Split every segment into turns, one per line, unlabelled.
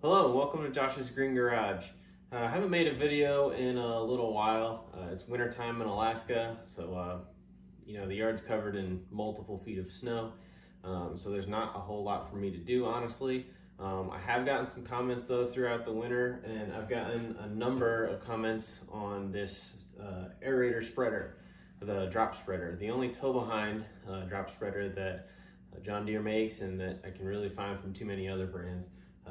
Hello, and welcome to Josh's Green Garage. I haven't made a video in a little while. It's wintertime in Alaska, so the yard's covered in multiple feet of snow, so there's not a whole lot for me to do, honestly. I have gotten some comments though throughout the winter, and I've gotten a number of comments on this Aerator spreader, the drop spreader, the only tow-behind drop spreader that John Deere makes and that I can really find from too many other brands.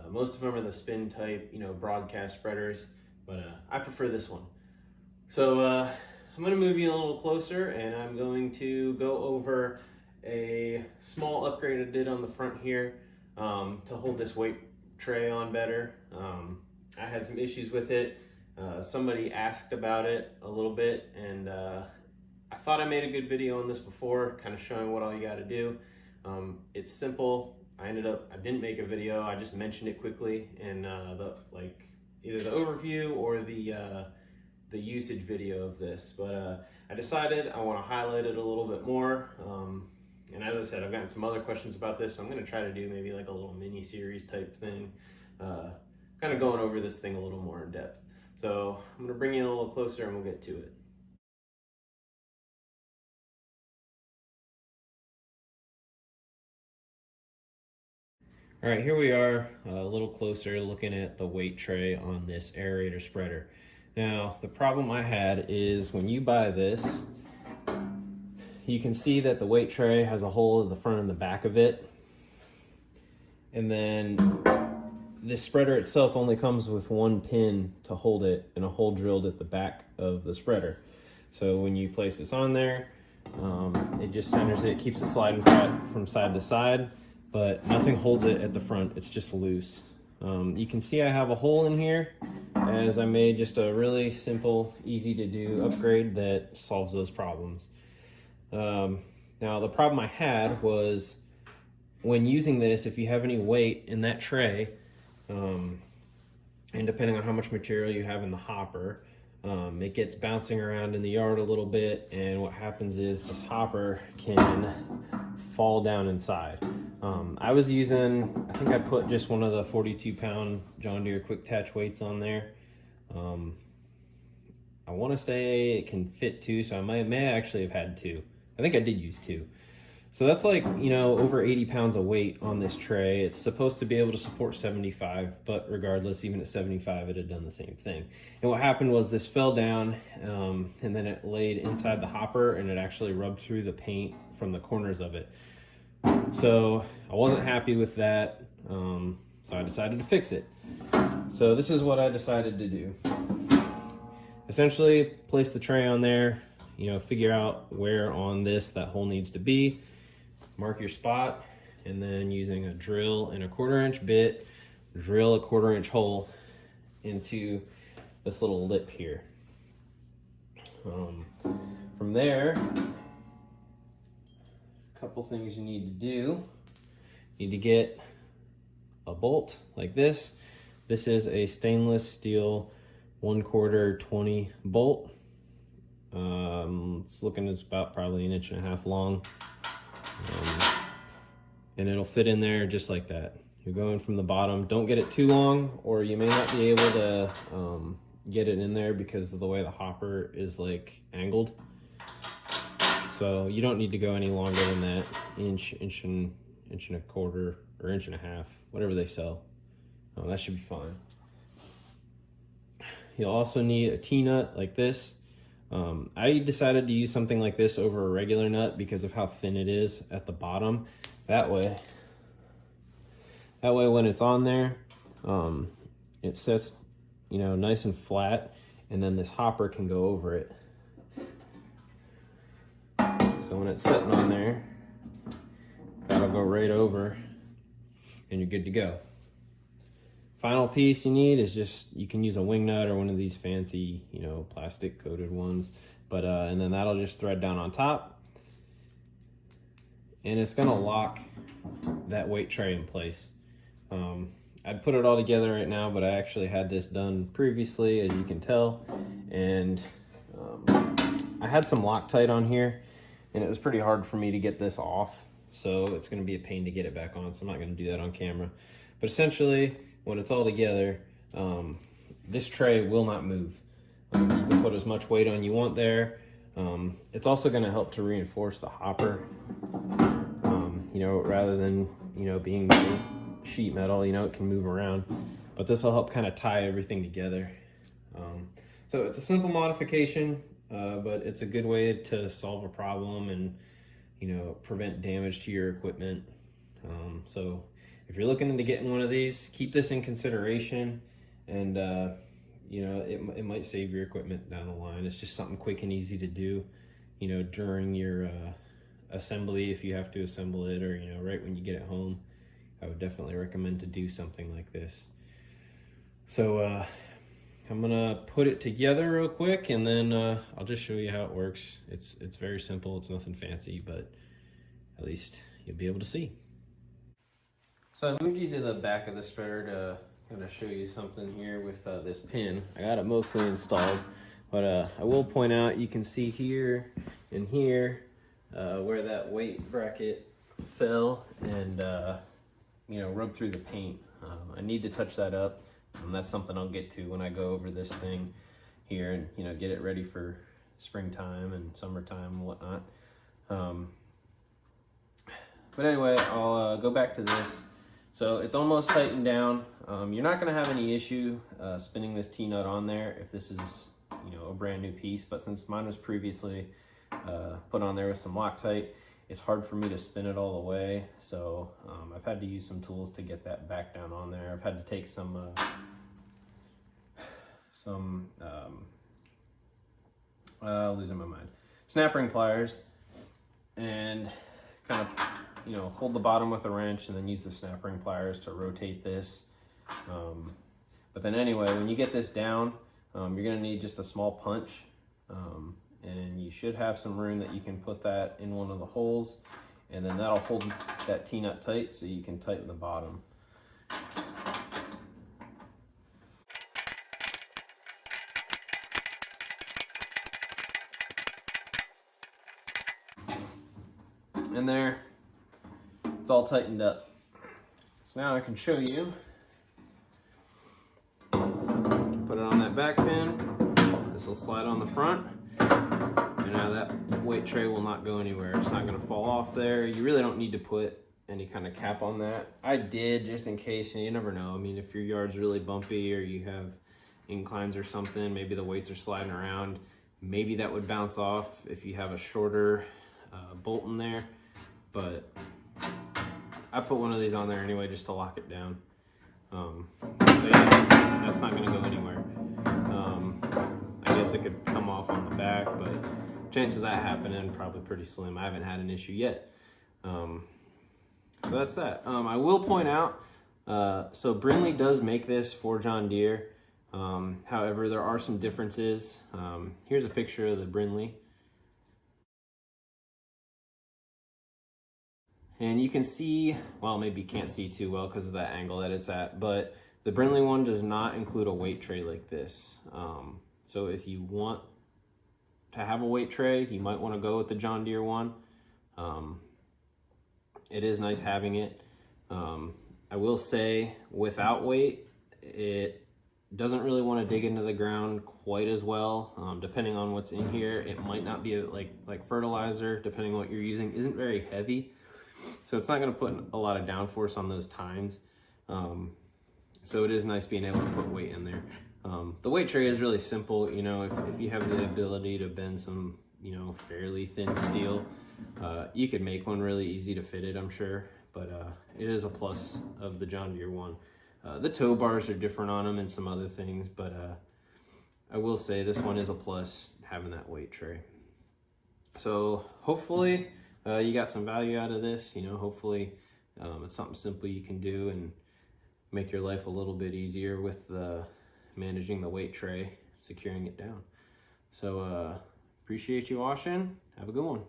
Most of them are the spin type, broadcast spreaders, but I prefer this one. So I'm going to move you a little closer, and I'm going to go over a small upgrade I did on the front here to hold this weight tray on better. I had some issues with it. Somebody asked about it a little bit, and I thought I made a good video on this before, kind of showing what all you got to do. It's simple. I didn't make a video. I just mentioned it quickly in either the overview or the usage video of this. But I decided I want to highlight it a little bit more. And as I said, I've gotten some other questions about this, so I'm going to try to do maybe like a little mini series type thing, kind of going over this thing a little more in depth. So I'm going to bring you in a little closer and we'll get to it. All right, here we are a little closer looking at the weight tray on this Aerator spreader. Now, the problem I had is when you buy this, you can see that the weight tray has a hole in the front and the back of it. And then this spreader itself only comes with one pin to hold it and a hole drilled at the back of the spreader. So when you place this on there, it just centers it, keeps it sliding flat from side to side, but nothing holds it at the front. It's just loose. You can see I have a hole in here as I made just a really simple, easy to do upgrade that solves those problems. Now the problem I had was when using this, if you have any weight in that tray, and depending on how much material you have in the hopper, it gets bouncing around in the yard a little bit, and what happens is this hopper can fall down inside. I was using, I think I put just one of the 42-pound John Deere quick attach weights on there. I want to say it can fit two, so I may actually have had two. I think I did use two. So that's like, over 80 pounds of weight on this tray. It's supposed to be able to support 75, but regardless, even at 75, it had done the same thing. And what happened was this fell down, and then it laid inside the hopper, and it actually rubbed through the paint from the corners of it. So I wasn't happy with that, so I decided to fix it. So this is what I decided to do. Essentially, place the tray on there, figure out where on this that hole needs to be, mark your spot, and then using a drill and a 1/4-inch bit, drill a 1/4-inch hole into this little lip here. From there, couple things you need to do. You need to get a bolt like this. This is a stainless steel 1/4 20 bolt. It's about probably 1.5 inches long, and it'll fit in there just like that. You're going from the bottom. Don't get it too long, or you may not be able to get it in there because of the way the hopper is like angled. So you don't need to go any longer than that, inch and 1.25 or 1.5 inches, whatever they sell. That should be fine. You'll also need a T-nut like this. I decided to use something like this over a regular nut because of how thin it is at the bottom. That way when it's on there, it sits, nice and flat, and then this hopper can go over it. So when it's sitting on there, that'll go right over and you're good to go. Final piece you need is you can use a wing nut or one of these fancy, plastic coated ones, but and then that'll just thread down on top, and it's gonna lock that weight tray in place. I'd put it all together right now, but I actually had this done previously, as you can tell, and I had some Loctite on here, and it was pretty hard for me to get this off, so it's going to be a pain to get it back on, so I'm not going to do that on camera. But essentially, when it's all together, this tray will not move. You can put as much weight on you want there. It's also going to help to reinforce the hopper, you know, rather than, you know, being sheet metal, you know, it can move around, but this will help kind of tie everything together. So it's a simple modification, but it's a good way to solve a problem and, you know, prevent damage to your equipment. So if you're looking into getting one of these, keep this in consideration, and you know, it might save your equipment down the line. It's just something quick and easy to do, you know, during your assembly, if you have to assemble it, or, you know, right when you get it home. I would definitely recommend to do something like this. So I'm gonna put it together real quick, and then I'll just show you how it works. It's very simple. It's nothing fancy, but at least you'll be able to see. So I moved you to the back of the spreader to kind of show you something here with this pin. I got it mostly installed, but I will point out, you can see here and here where that weight bracket fell and you know, rubbed through the paint. I need to touch that up, and that's something I'll get to when I go over this thing here and, you know, get it ready for springtime and summertime and whatnot. But anyway, I'll go back to this. So it's almost tightened down. You're not gonna have any issue spinning this T-nut on there if this is, you know, a brand new piece, but since mine was previously put on there with some Loctite, it's hard for me to spin it all the way. So I've had to use some tools to get that back down on there. I've had to take some losing my mind, snap ring pliers, and kind of, you know, hold the bottom with a wrench and then use the snap ring pliers to rotate this. But then anyway, when you get this down, you're gonna need just a small punch, and you should have some room that you can put that in one of the holes, and then that'll hold that T-nut tight so you can tighten the bottom. And there, it's all tightened up. So now I can show you. Put it on that back pin. This will slide on the front. And now that weight tray will not go anywhere. It's not gonna fall off there. You really don't need to put any kind of cap on that. I did, just in case, and you never know. I mean, if your yard's really bumpy or you have inclines or something, maybe the weights are sliding around, maybe that would bounce off if you have a shorter bolt in there. But I put one of these on there anyway just to lock it down. So yeah, that's not gonna go anywhere. I guess it could come off on the back, but chances of that happening probably pretty slim. I haven't had an issue yet. So that's that. I will point out, so Brindley does make this for John Deere. However, there are some differences. Here's a picture of the Brindley. And you can see, well, maybe you can't see too well because of that angle that it's at, but the Brindley one does not include a weight tray like this. So if you want to have a weight tray, you might want to go with the John Deere one. It is nice having it. I will say, without weight, it doesn't really want to dig into the ground quite as well. Depending on what's in here, it might not be like fertilizer, depending on what you're using, isn't very heavy. So it's not going to put a lot of downforce on those tines. So it is nice being able to put weight in there. The weight tray is really simple. You know, if you have the ability to bend some, you know, fairly thin steel, you could make one really easy to fit it, I'm sure. But it is a plus of the John Deere one. The tow bars are different on them and some other things, but I will say this one is a plus, having that weight tray. So hopefully you got some value out of this. You know, hopefully it's something simple you can do and make your life a little bit easier with managing the weight tray, securing it down. So appreciate you watching. Have a good one.